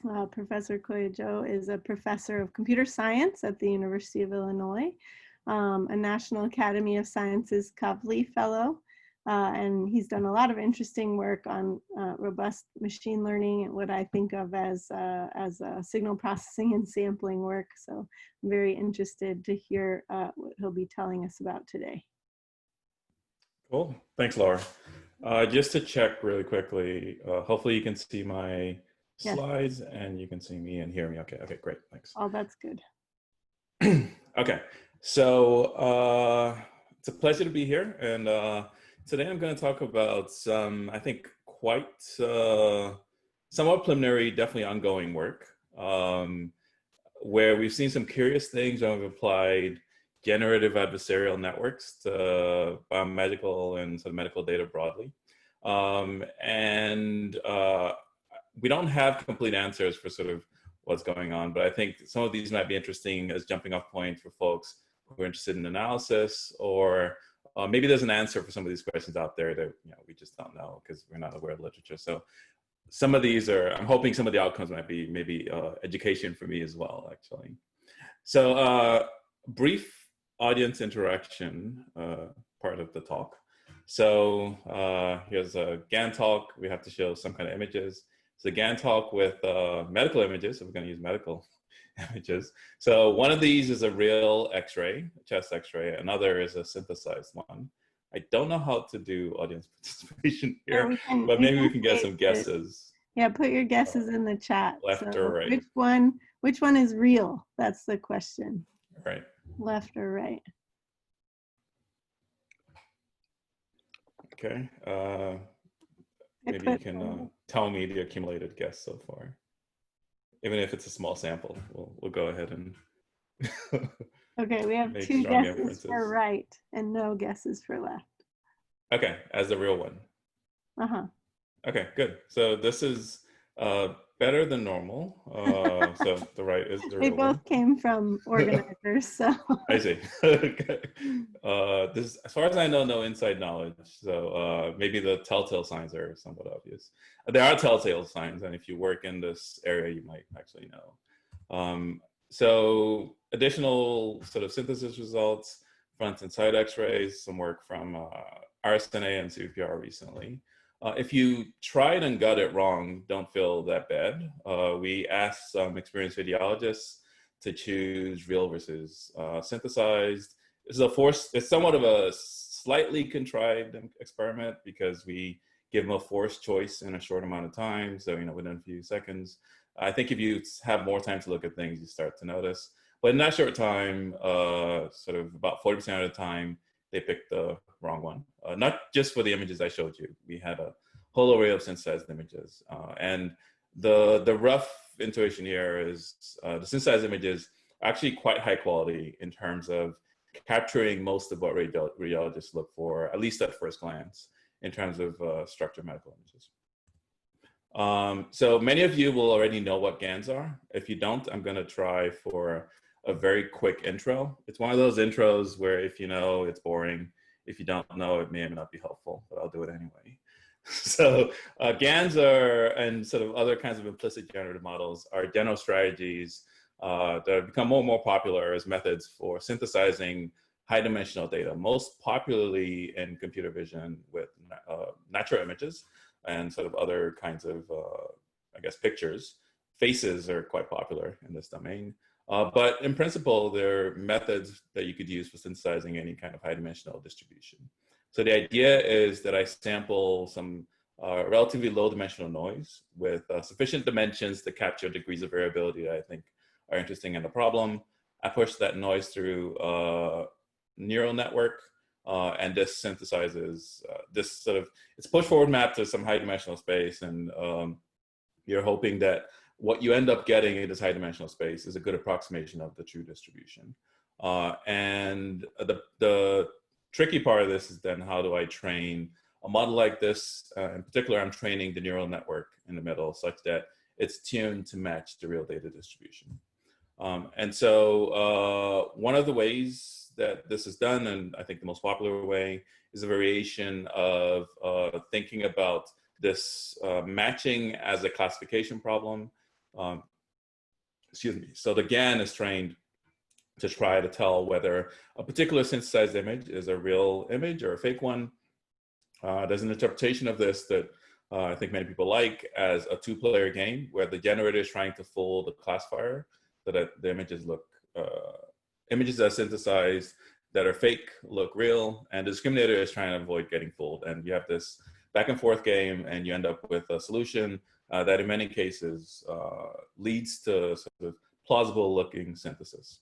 Professor Koyejo is a professor of computer science at the University of Illinois, a National Academy of Sciences Kavli Fellow, and he's done a lot of interesting work on robust machine learning and what I think of as signal processing and sampling work. So I'm very interested to hear what he'll be telling us about today. Cool. Thanks, Laura. Just to check really quickly, hopefully you can see my slides and you can see me and hear me. Okay, great, thanks. Oh, that's good. Okay, so it's a pleasure to be here, and today I'm going to talk about some, I think, quite somewhat preliminary, definitely ongoing work, where we've seen some curious things when we've applied generative adversarial networks to biomedical and sort of medical data broadly. We don't have complete answers for sort of what's going on, but I think some of these might be interesting as jumping off points for folks who are interested in analysis, or maybe there's an answer for some of these questions out there that we just don't know because we're not aware of literature. So some of these are, I'm hoping some of the outcomes might be maybe education for me as well, actually. So brief audience interaction part of the talk. So here's a GAN talk. We have to show some kind of images. It's a GAN talk with medical images, so we're going to use medical images. So one of these is a real X-ray, chest X-ray. Another is a synthesized one. I don't know how to do audience participation here, but maybe we can get some guesses. Yeah, put your guesses in the chat. Left or right? Which one is real? That's the question. Right. Left or right? Okay. Maybe you can tell me the accumulated guess so far. Even if it's a small sample, we'll go ahead and okay, we have 2 guesses for right and no guesses for left. Okay, as the real one. Uh-huh. Okay, good. So this is better than normal. So the right is the real one. They both came from organizers, so. I see. Okay. This, as far as I know, no inside knowledge. So maybe the telltale signs are somewhat obvious. There are telltale signs, and if you work in this area, you might actually know. So additional sort of synthesis results, front and side X-rays, some work from RSNA and CVPR recently. If you tried and got it wrong, don't feel that bad. We asked some experienced radiologists to choose real versus synthesized. It's somewhat of a slightly contrived experiment because we give them a forced choice in a short amount of time. So, within a few seconds. I think if you have more time to look at things, you start to notice. But in that short time, sort of about 40% of the time, they picked the wrong one. Not just for the images I showed you. We had a whole array of synthesized images. And the rough intuition here is the synthesized images are actually quite high quality in terms of capturing most of what radiologists look for, at least at first glance, in terms of structured medical images. So many of you will already know what GANs are. If you don't, I'm going to try for a very quick intro. It's one of those intros where if you know, it's boring. If you don't know, it may or may not be helpful, but I'll do it anyway. So GANs are, and sort of other kinds of implicit generative models, are general strategies that have become more and more popular as methods for synthesizing high-dimensional data, most popularly in computer vision with natural images and sort of other kinds of, I guess, pictures. Faces are quite popular in this domain. But in principle, they're methods that you could use for synthesizing any kind of high-dimensional distribution. So the idea is that I sample some relatively low-dimensional noise with sufficient dimensions to capture degrees of variability that I think are interesting in the problem. I push that noise through a neural network, and this synthesizes this sort of, it's push-forward mapped to some high-dimensional space, and you're hoping that what you end up getting in this high-dimensional space is a good approximation of the true distribution. And the tricky part of this is then how do I train a model like this? In particular, I'm training the neural network in the middle such that it's tuned to match the real data distribution. And so one of the ways that this is done, and I think the most popular way, is a variation of thinking about this matching as a classification problem. Um, excuse me. So the GAN is trained to try to tell whether a particular synthesized image is a real image or a fake one. There's an interpretation of this that I think many people like as a two-player game where the generator is trying to fool the classifier so that the images look, images that are synthesized that are fake look real, and the discriminator is trying to avoid getting fooled. And you have this back and forth game, and you end up with a solution that in many cases leads to sort of plausible looking synthesis.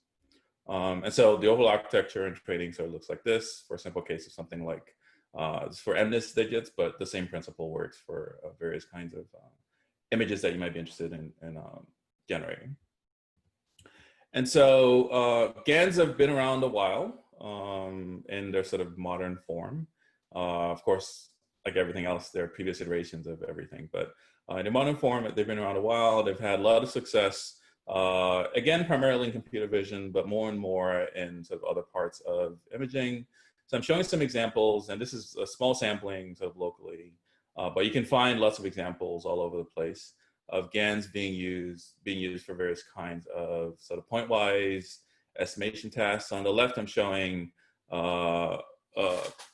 And so the overall architecture and training sort of looks like this. For a simple case of something like, it's for MNIST digits, but the same principle works for various kinds of images that you might be interested in generating. And so GANs have been around a while in their sort of modern form. Of course, like everything else, there are previous iterations of everything, but in a modern form, they've been around a while. They've had a lot of success, again, primarily in computer vision, but more and more in sort of other parts of imaging. So I'm showing some examples, and this is a small sampling sort of locally, but you can find lots of examples all over the place of GANs being used for various kinds of sort of pointwise estimation tasks. On the left, I'm showing a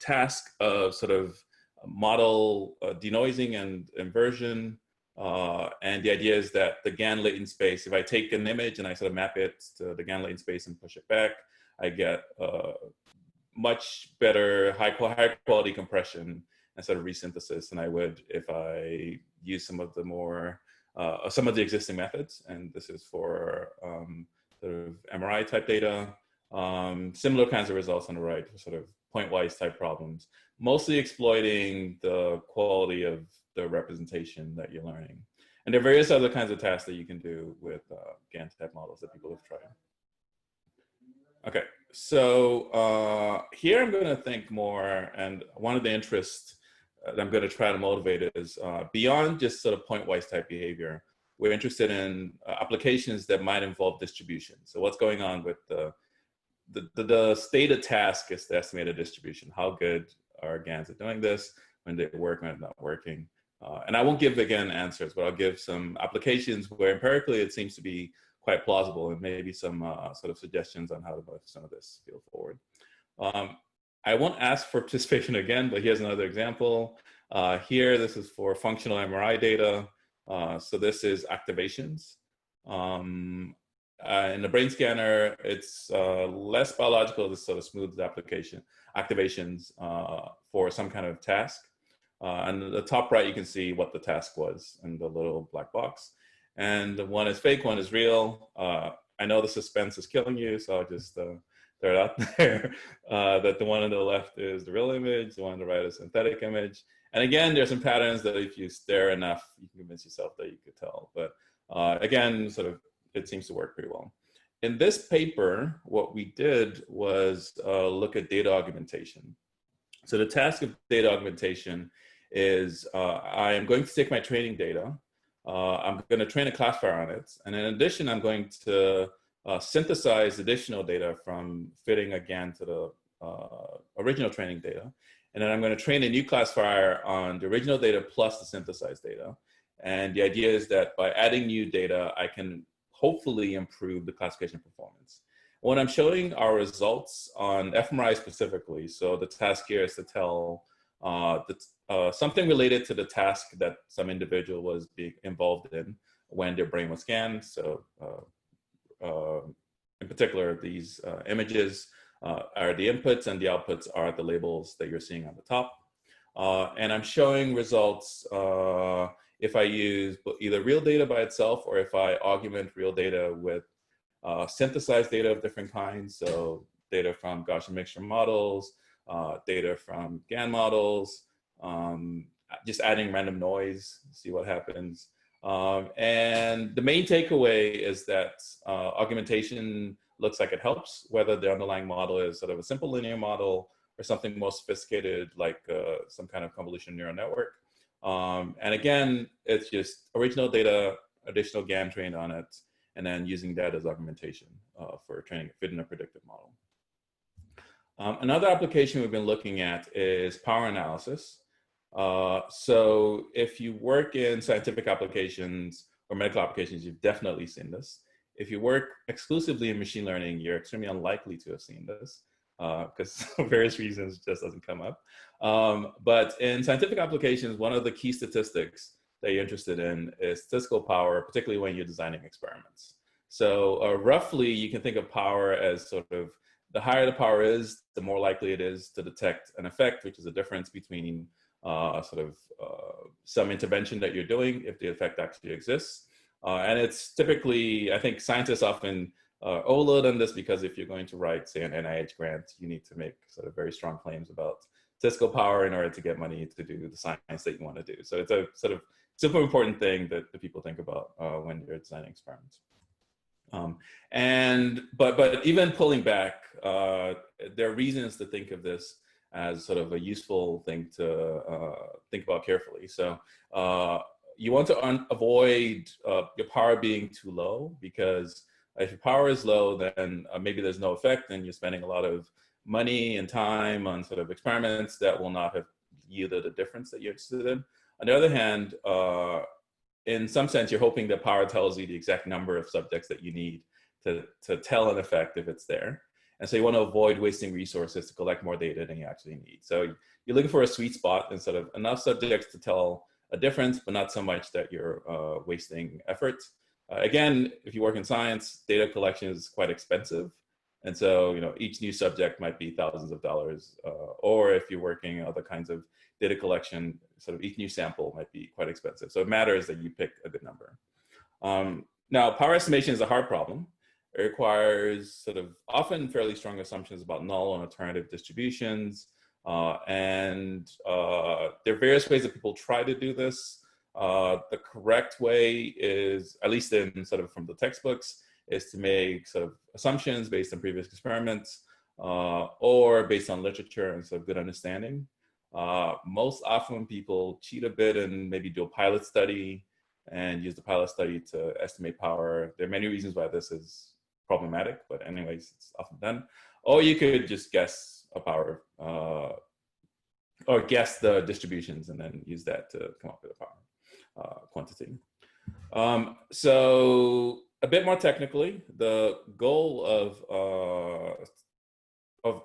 task of sort of model denoising and inversion. And the idea is that the GAN latent space, if I take an image and I sort of map it to the GAN latent space and push it back, I get much better high quality compression and sort of resynthesis than I would if I use some of the more some of the existing methods. And this is for sort of MRI type data. Similar kinds of results on the right for sort of pointwise type problems, mostly exploiting the quality of the representation that you're learning. And there are various other kinds of tasks that you can do with GAN type models that people have tried. Okay, so here I'm going to think more, and one of the interests that I'm going to try to motivate is beyond just sort of pointwise type behavior. We're interested in applications that might involve distribution. So what's going on with the stated task is the estimated distribution. How good are GANs at doing this, when they work, when it's not working? And I won't give, again, answers, but I'll give some applications where empirically it seems to be quite plausible, and maybe some sort of suggestions on how to move some of this field forward. I won't ask for participation again, but here's another example. Here, this is for functional MRI data. So this is activations. In the brain scanner, it's less biological, this sort of smooth activations for some kind of task. And at the top right, you can see what the task was in the little black box. And one is fake, one is real. I know the suspense is killing you, so I'll just throw it out there, that the one on the left is the real image, the one on the right is synthetic image. And again, there's some patterns that if you stare enough, you can convince yourself that you could tell. But again, sort of, it seems to work pretty well. In this paper, what we did was look at data augmentation. So the task of data augmentation is I am going to take my training data, I'm going to train a classifier on it, and in addition, I'm going to synthesize additional data from fitting a GAN to the original training data. And then I'm going to train a new classifier on the original data plus the synthesized data. And the idea is that by adding new data, I can hopefully improve the classification performance. When I'm showing our results on fMRI specifically, so the task here is to tell something related to the task that some individual was being involved in when their brain was scanned. So in particular, these images are the inputs, and the outputs are the labels that you're seeing on the top. And I'm showing results if I use either real data by itself, or if I augment real data with synthesized data of different kinds. So data from Gaussian mixture models, data from GAN models, just adding random noise, see what happens. And the main takeaway is that augmentation looks like it helps, whether the underlying model is sort of a simple linear model or something more sophisticated like some kind of convolutional neural network. And again, it's just original data, additional GAN trained on it, and then using that as augmentation for training, fitting a predictive model. Another application we've been looking at is power analysis. So if you work in scientific applications or medical applications, you've definitely seen this. If you work exclusively in machine learning, you're extremely unlikely to have seen this because for various reasons it just doesn't come up. But in scientific applications, one of the key statistics that you're interested in is statistical power, particularly when you're designing experiments. So roughly, you can think of power as sort of the higher the power is, the more likely it is to detect an effect, which is a difference between some intervention that you're doing if the effect actually exists. And it's typically, I think scientists often overload on this because if you're going to write, say, an NIH grant, you need to make sort of very strong claims about statistical power in order to get money to do the science that you want to do. So it's a sort of super important thing that the people think about when they're designing experiments. But even pulling back, there are reasons to think of this as sort of a useful thing to think about carefully. So you want to avoid your power being too low, because if your power is low, then maybe there's no effect and you're spending a lot of money and time on sort of experiments that will not have yielded a difference that you're interested in. On the other hand, in some sense, you're hoping that power tells you the exact number of subjects that you need to tell an effect if it's there. And so you want to avoid wasting resources to collect more data than you actually need. So you're looking for a sweet spot and sort of enough subjects to tell a difference, but not so much that you're wasting effort. Again, if you work in science, data collection is quite expensive. And so, each new subject might be thousands of dollars. Or if you're working other kinds of data collection, sort of each new sample might be quite expensive. So it matters that you pick a good number. Now, power estimation is a hard problem. It requires sort of often fairly strong assumptions about null and alternative distributions. And there are various ways that people try to do this. The correct way is, at least in sort of from the textbooks, is to make sort of assumptions based on previous experiments or based on literature and sort of good understanding. Most often people cheat a bit and maybe do a pilot study and use the pilot study to estimate power. There are many reasons why this is problematic, but anyways, it's often done. Or you could just guess a power or guess the distributions and then use that to come up with a power quantity. So a bit more technically, the goal of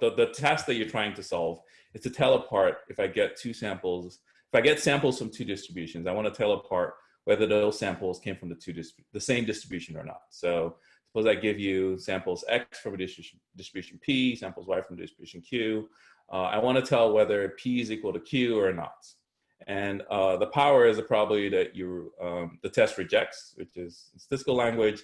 the task that you're trying to solve is to tell apart if I get two samples. If I get samples from two distributions, I want to tell apart whether those samples came from the same distribution or not. So suppose I give you samples X from a distribution P, samples Y from distribution Q. I want to tell whether P is equal to Q or not. And the power is the probability that the test rejects, which is in statistical language.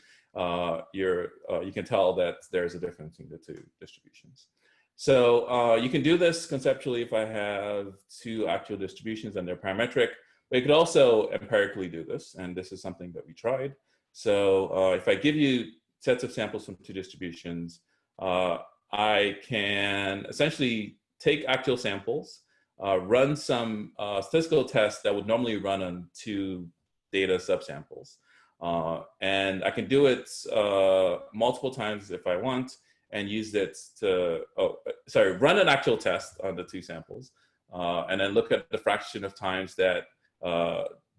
You can tell that there's a difference in the two distributions. So you can do this conceptually if I have two actual distributions and they're parametric, but you could also empirically do this, and this is something that we tried. So if I give you sets of samples from two distributions, I can essentially take actual samples, run some statistical tests that would normally run on two data subsamples. And I can do it multiple times if I want, and use it to, run an actual test on the two samples, and then look at the fraction of times that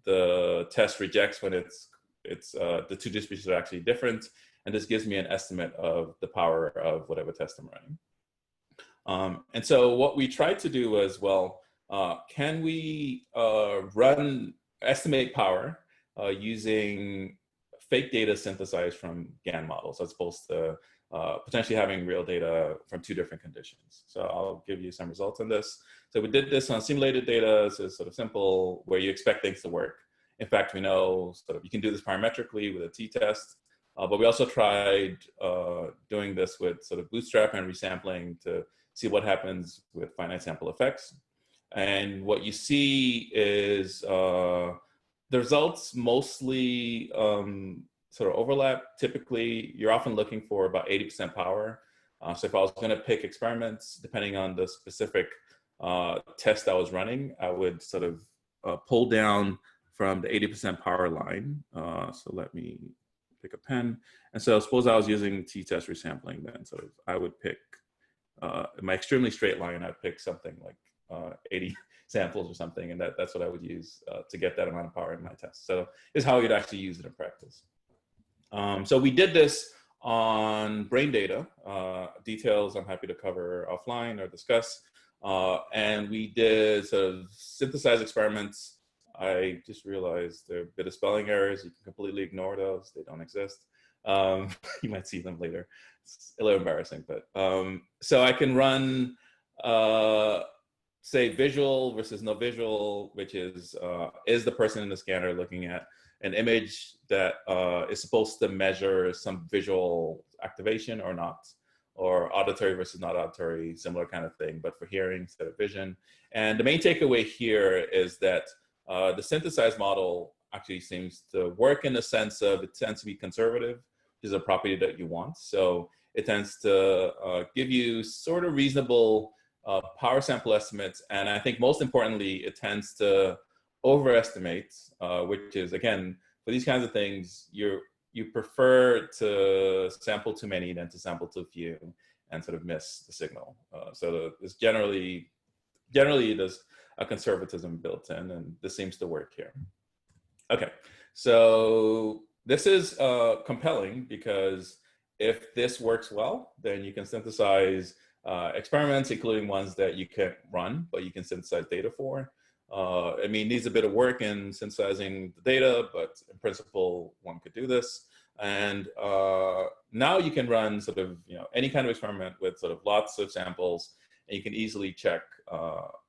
the test rejects when the two distributions are actually different. And this gives me an estimate of the power of whatever test I'm running. And so what we tried to do was, can we estimate power using fake data synthesized from GAN models as opposed to potentially having real data from two different conditions. So I'll give you some results on this. So we did this on simulated data. So it's sort of simple, where you expect things to work. In fact, we know you can do this parametrically with a t-test, but we also tried doing this with sort of bootstrap and resampling to see what happens with finite sample effects. And what you see is the results mostly sort of overlap. Typically, you're often looking for about 80% power. So if I was going to pick experiments, depending on the specific test I was running, I would sort of pull down from the 80% power line. So let me pick a pen. And so suppose I was using t-test resampling, then sort of I would pick, in my extremely straight line, I'd pick something like 80 samples or something, and that's what I would use to get that amount of power in my test. So this is how you'd actually use it in practice. So we did this on brain data. Details I'm happy to cover offline or discuss. And we did sort of synthesized experiments. I just realized there are a bit of spelling errors. You can completely ignore those. They don't exist. You might see them later. It's a little embarrassing, but so I can run, say, visual versus no visual, which is the person in the scanner looking at an image that is supposed to measure some visual activation or not, or auditory versus not auditory, similar kind of thing, but for hearing instead of vision. And the main takeaway here is that the synthesized model actually seems to work in the sense of it tends to be conservative, which is a property that you want. So it tends to give you sort of reasonable power sample estimates. And I think most importantly, it tends to overestimate, which is, again, for these kinds of things, you prefer to sample too many than to sample too few and sort of miss the signal. So it's generally there's a conservatism built in, and this seems to work here. Okay, so this is compelling because if this works well, then you can synthesize experiments, including ones that you can't run, but you can synthesize data for. I mean, needs a bit of work in synthesizing the data, but in principle, one could do this. And now you can run sort of, any kind of experiment with sort of lots of samples, and you can easily check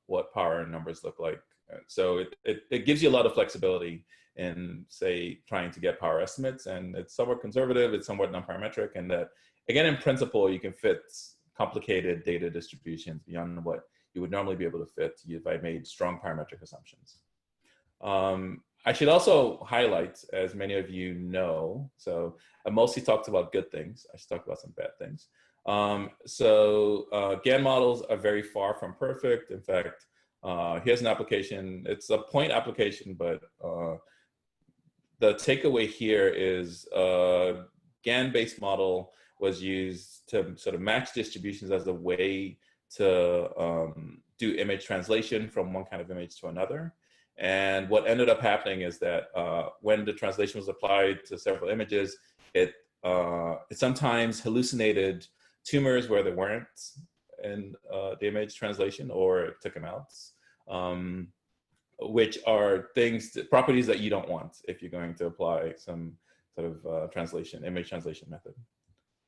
what power numbers look like. So it gives you a lot of flexibility in, say, trying to get power estimates, and it's somewhat conservative, it's somewhat non-parametric, and that, again, in principle, you can fit complicated data distributions beyond what you would normally be able to fit if I made strong parametric assumptions. I should also highlight, as many of you know, so I mostly talked about good things. I should talk about some bad things. GAN models are very far from perfect. In fact, here's an application. It's a point application, but the takeaway here is a GAN-based model was used to sort of match distributions as a way to do image translation from one kind of image to another. And what ended up happening is that when the translation was applied to several images, it sometimes hallucinated tumors where there weren't in the image translation, or it took them out, which are properties that you don't want if you're going to apply some sort of image translation method.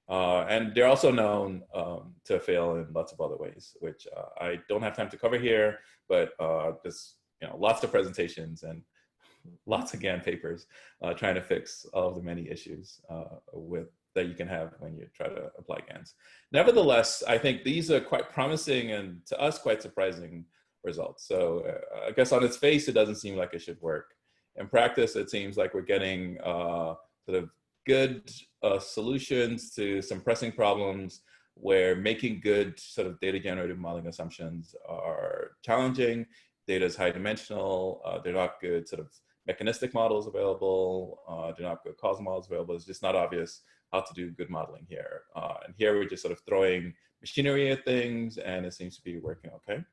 And they're also known to fail in lots of other ways, which I don't have time to cover here, but just lots of presentations and lots of GAN papers trying to fix all of the many issues that you can have when you try to apply GANs. Nevertheless, I think these are quite promising and, to us, quite surprising results. So I guess on its face, it doesn't seem like it should work. In practice, it seems like we're getting sort of good solutions to some pressing problems where making good sort of data generative modeling assumptions are challenging. Data is high dimensional. They're not good sort of mechanistic models available. They're not good causal models available. It's just not obvious how to do good modeling here. And here we're just sort of throwing machinery at things, and it seems to be working okay.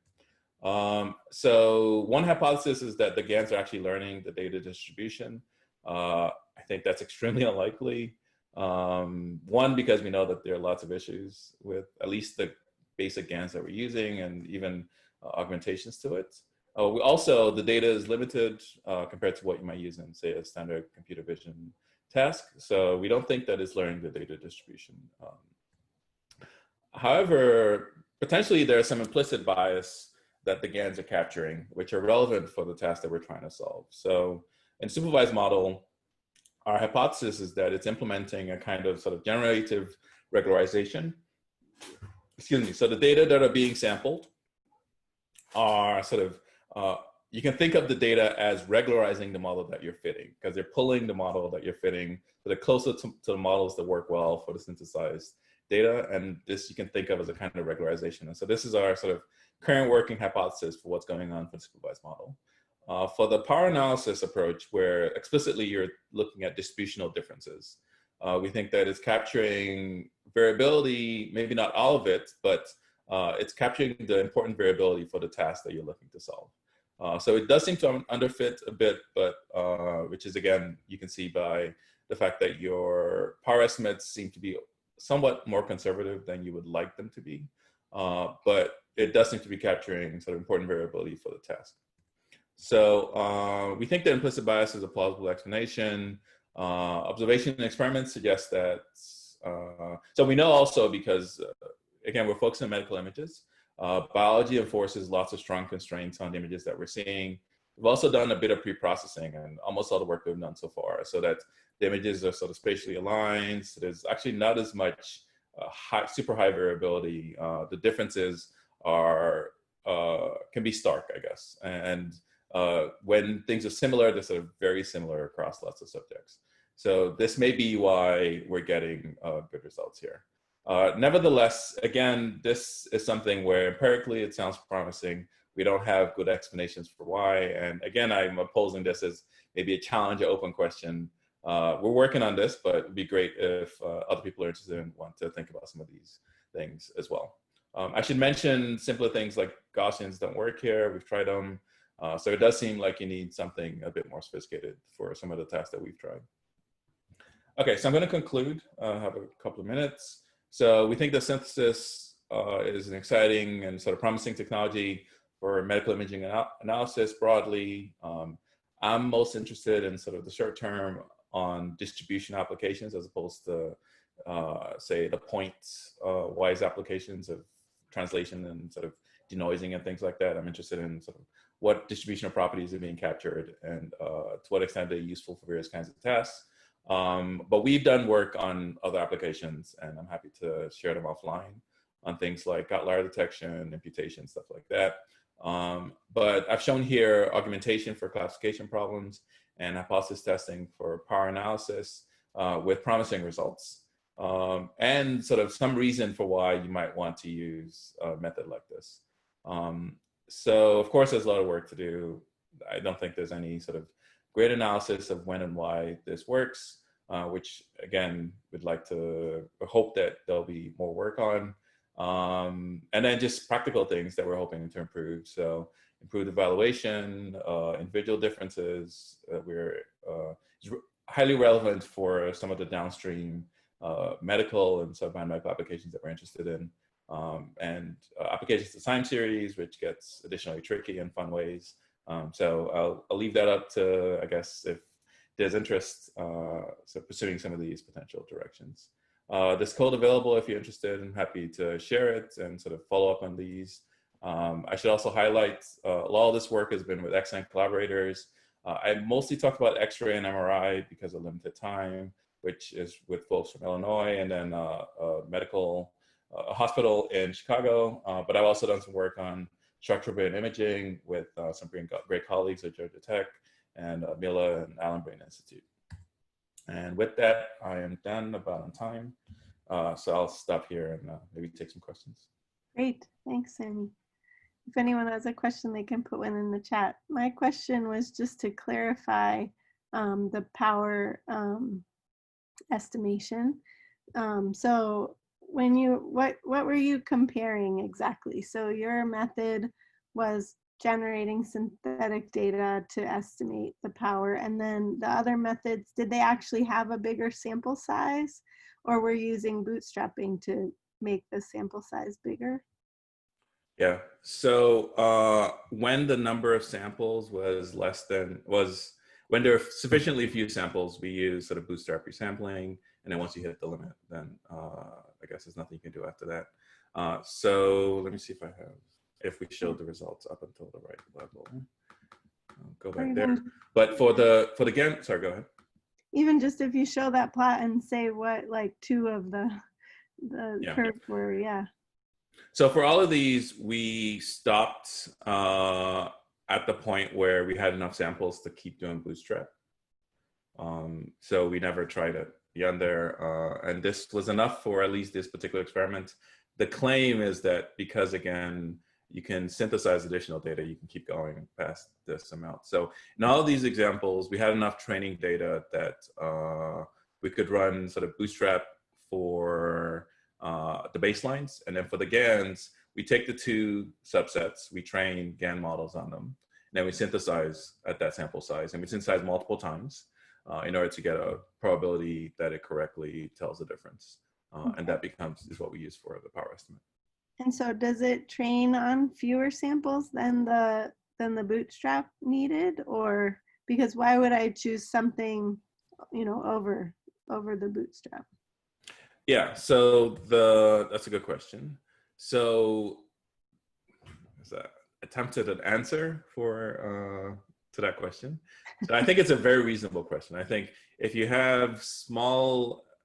So one hypothesis is that the GANs are actually learning the data distribution. I think that's extremely unlikely. One, because we know that there are lots of issues with at least the basic GANs that we're using, and even augmentations to it. Also, the data is limited compared to what you might use in, say, a standard computer vision task. So we don't think that it's learning the data distribution. However, potentially there's some implicit bias that the GANs are capturing, which are relevant for the task that we're trying to solve. So in supervised model, our hypothesis is that it's implementing a kind of sort of generative regularization. Excuse me. So the data that are being sampled are sort of, you can think of the data as regularizing the model that you're fitting, because they're pulling the model that you're fitting so they're closer to the models that work well for the synthesized data. And this you can think of as a kind of regularization. And so this is our sort of current working hypothesis for what's going on for the supervised model. For the power analysis approach, where explicitly you're looking at distributional differences, we think that it's capturing variability, maybe not all of it, but it's capturing the important variability for the task that you're looking to solve. So it does seem to underfit a bit, but which is, again, you can see by the fact that your power estimates seem to be somewhat more conservative than you would like them to be. But it does seem to be capturing sort of important variability for the task. So we think that implicit bias is a plausible explanation. Observation and experiments suggest that. So we know also because, again, we're focusing on medical images. Biology enforces lots of strong constraints on the images that we're seeing. We've also done a bit of pre-processing and almost all the work we've done so far, so that the images are sort of spatially aligned. So there's actually not as much super high variability. The differences are can be stark, I guess. And when things are similar, they're sort of very similar across lots of subjects. So this may be why we're getting good results here. Nevertheless, again, this is something where empirically it sounds promising. We don't have good explanations for why. And again, I'm opposing this as maybe a challenge, an open question. We're working on this, but it'd be great if other people are interested and want to think about some of these things as well. I should mention simpler things like Gaussians don't work here. We've tried them. So it does seem like you need something a bit more sophisticated for some of the tasks that we've tried. Okay, so I'm going to conclude. Have a couple of minutes. So we think that synthesis is an exciting and sort of promising technology for medical imaging analysis broadly. I'm most interested in sort of the short term on distribution applications as opposed to, say, the point-wise applications of translation and sort of denoising and things like that. I'm interested in sort of what distributional properties are being captured and to what extent they're useful for various kinds of tasks. But we've done work on other applications, and I'm happy to share them offline on things like outlier detection, imputation, stuff like that. But I've shown here augmentation for classification problems and hypothesis testing for power analysis with promising results, and sort of some reason for why you might want to use a method like this. So of course, there's a lot of work to do. I don't think there's any sort of great analysis of when and why this works, which again, we'd like to hope that there'll be more work on. And then just practical things that we're hoping to improve. So improved evaluation, individual differences. It's highly relevant for some of the downstream medical and sub-biomedical applications that we're interested in. And applications to time series, which gets additionally tricky in fun ways. So I'll leave that up to, I guess, if there's interest, so pursuing some of these potential directions. There's code available if you're interested. I'm happy to share it and sort of follow up on these. I should also highlight a lot of this work has been with excellent collaborators. I mostly talked about X-ray and MRI because of limited time, which is with folks from Illinois and then a hospital in Chicago. But I've also done some work on structural-based imaging with some great colleagues at Georgia Tech and Mila and Allen Brain Institute. And with that, I am done about on time. So I'll stop here and maybe take some questions. Great, thanks, Sammy. If anyone has a question, they can put one in the chat. My question was just to clarify the power estimation. So when what were you comparing exactly? So your method was generating synthetic data to estimate the power, and then the other methods, did they actually have a bigger sample size, or were you using bootstrapping to make the sample size bigger? Yeah, so when the number of samples was when there are sufficiently few samples, we use sort of bootstrap resampling, and then once you hit the limit, then I guess there's nothing you can do after that. So let me see if we showed the results up until the right level. I'll go back there. But for the GAN, sorry, go ahead. Even just if you show that plot and say what like two of the curves were, yeah. So for all of these, we stopped at the point where we had enough samples to keep doing bootstrap. So we never tried it beyond there. And this was enough for at least this particular experiment. The claim is that because, again, you can synthesize additional data, you can keep going past this amount. So in all of these examples, we had enough training data that we could run sort of bootstrap for the baselines. And then for the GANs, we take the two subsets, we train GAN models on them, and then we synthesize at that sample size, and we synthesize multiple times in order to get a probability that it correctly tells the difference. And that is what we use for the power estimate. And so does it train on fewer samples than the bootstrap needed? Or because why would I choose something, you know, over the bootstrap? Yeah, so that's a good question. So attempted an answer for to that question. So I think it's a very reasonable question. I think if you have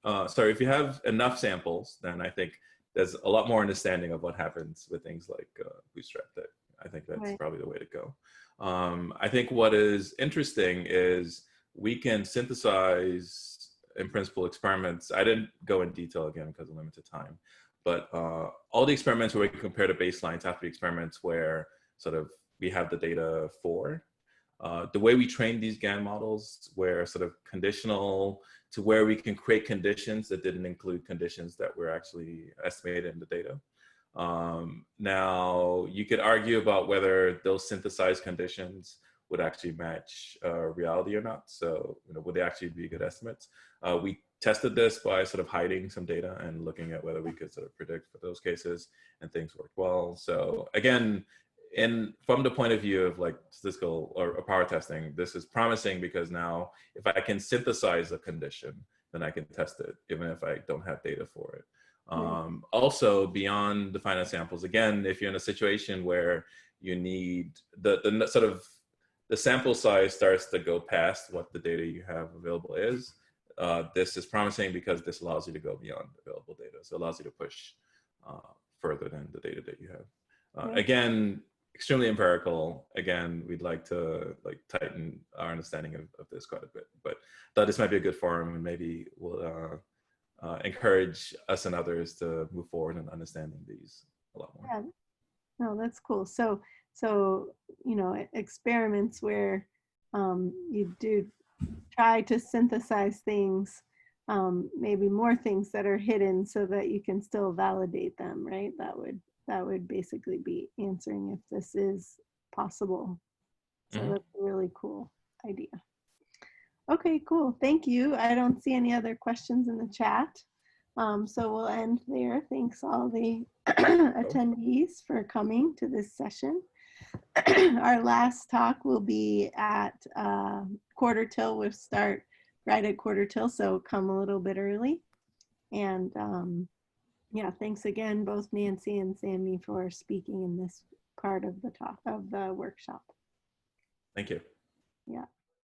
if you have enough samples, then I think there's a lot more understanding of what happens with things like bootstrap. That I think that's probably the way to go. I think what is interesting is we can synthesize in principle experiments. I didn't go in detail again because of limited time, but all the experiments where we can compare the baselines have to be experiments where sort of we have the data for. The way we train these GAN models were sort of conditional to where we can create conditions that didn't include conditions that were actually estimated in the data. Now, you could argue about whether those synthesized conditions would actually match reality or not. So, you know, would they actually be good estimates? We tested this by sort of hiding some data and looking at whether we could sort of predict for those cases, and things worked well. So again, from the point of view of like statistical or power testing, this is promising because now if I can synthesize a condition, then I can test it even if I don't have data for it. Also, beyond the finite samples, again, if you're in a situation where you need the sort of the sample size starts to go past what the data you have available is, this is promising because this allows you to go beyond available data. So it allows you to push further than the data that you have. Again, extremely empirical. Again, we'd like to tighten our understanding of this quite a bit, but thought this might be a good forum, and maybe we'll encourage us and others to move forward in understanding these a lot more. Yeah. No, that's cool. So you know, experiments where you do try to synthesize things, maybe more things that are hidden so that you can still validate them, right? That would basically be answering if this is possible. So that's a really cool idea. Okay, cool. Thank you. I don't see any other questions in the chat. So we'll end there. Thanks all the attendees for coming to this session. Our last talk will be at quarter till. We'll start right at quarter till, so come a little bit early. And yeah, thanks again, both Nancy and Sanmi, for speaking in this part of the talk of the workshop. Thank you. Yeah.